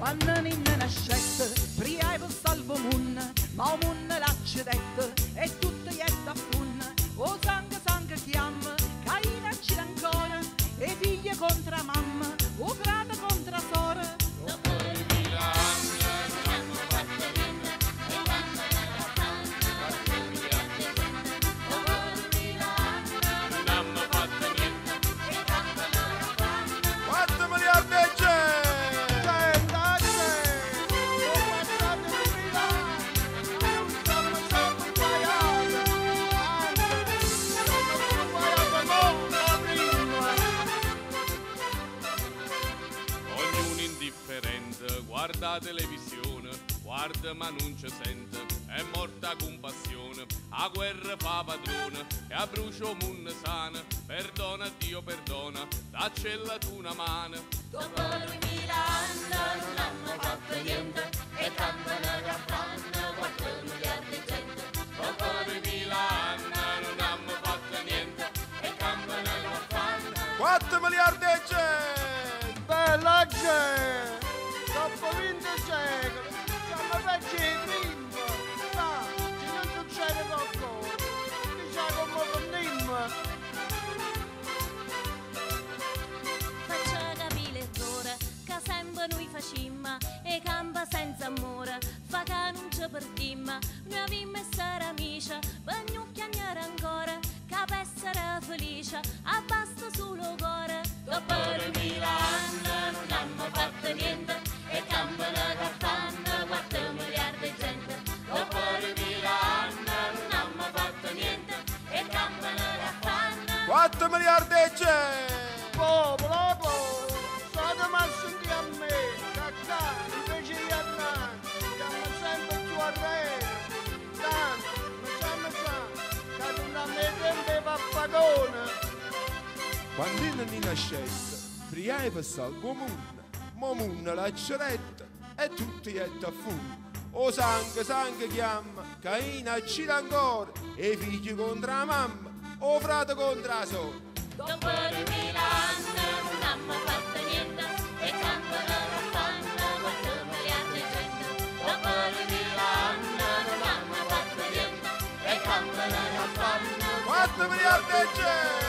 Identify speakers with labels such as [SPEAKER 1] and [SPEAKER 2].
[SPEAKER 1] Quando ninna nascette, priai per salvo munna, ma o munna l'accedette, e tutto ietta a funna. O sangue chiama, Caina c'era ancora, e figlie contra mamma, o frate contra sora.
[SPEAKER 2] Dopo 2000 anni non hanno fatto niente, e cantano la fanna, 4 miliardi di gente. Dopo 2000 anni non hanno fatto niente, e cantano la fanna,
[SPEAKER 3] 4 miliardi di gente!
[SPEAKER 2] Guarda televisione, guarda ma non ci sente, è morta con passione, a guerra fa padrone, e a brucio munne sana, perdona Dio perdona, daccella tu una mano.
[SPEAKER 4] Dopo 2000 anni non hanno fatto niente, e cantano la fanno 4 miliardi di gente.
[SPEAKER 2] Dopo 2000 anni non hanno fatto niente, e cantano la fanno
[SPEAKER 3] 4 miliardi di gente!
[SPEAKER 5] Bella gente! Dopo 20 secoli siamo vecchi prima, ma se non succede qualcosa, diciamo come continuo.
[SPEAKER 4] Faccia capire l'errore, che sempre noi facimmo, e campa senza amore, fa che non ci perdimmo. Noi avevamo essere amici, per non chiamare ancora, che per essere felice, abbasta solo cuore.
[SPEAKER 2] Dopo 2000 anni non hanno fatto niente,
[SPEAKER 4] e campano la fanno 4 miliardi di gente.
[SPEAKER 2] dopo 2000 anni non hanno fatto niente,
[SPEAKER 4] E campano la fanno
[SPEAKER 3] 4 miliardi di gente!
[SPEAKER 5] Popolo, state mai sentire a me, cacca, invece di andare, siamo sempre più a re. Tanto, ma che non a me tempo pappagone.
[SPEAKER 3] Quando non nascette, priai per salvo munna, ma munna l'accedette, e tutti ietta a funna. O sangue chiama, Caina c'era ancora, e figli contro la mamma, o frate contro la sorella.
[SPEAKER 4] Dopo 2000 anni non hanno fatto niente, e campano la fanno 4 miliardi di gente.
[SPEAKER 2] dopo 2000 anni non hanno fatto niente,
[SPEAKER 4] E campano la fanno
[SPEAKER 3] 4 miliardi di gente!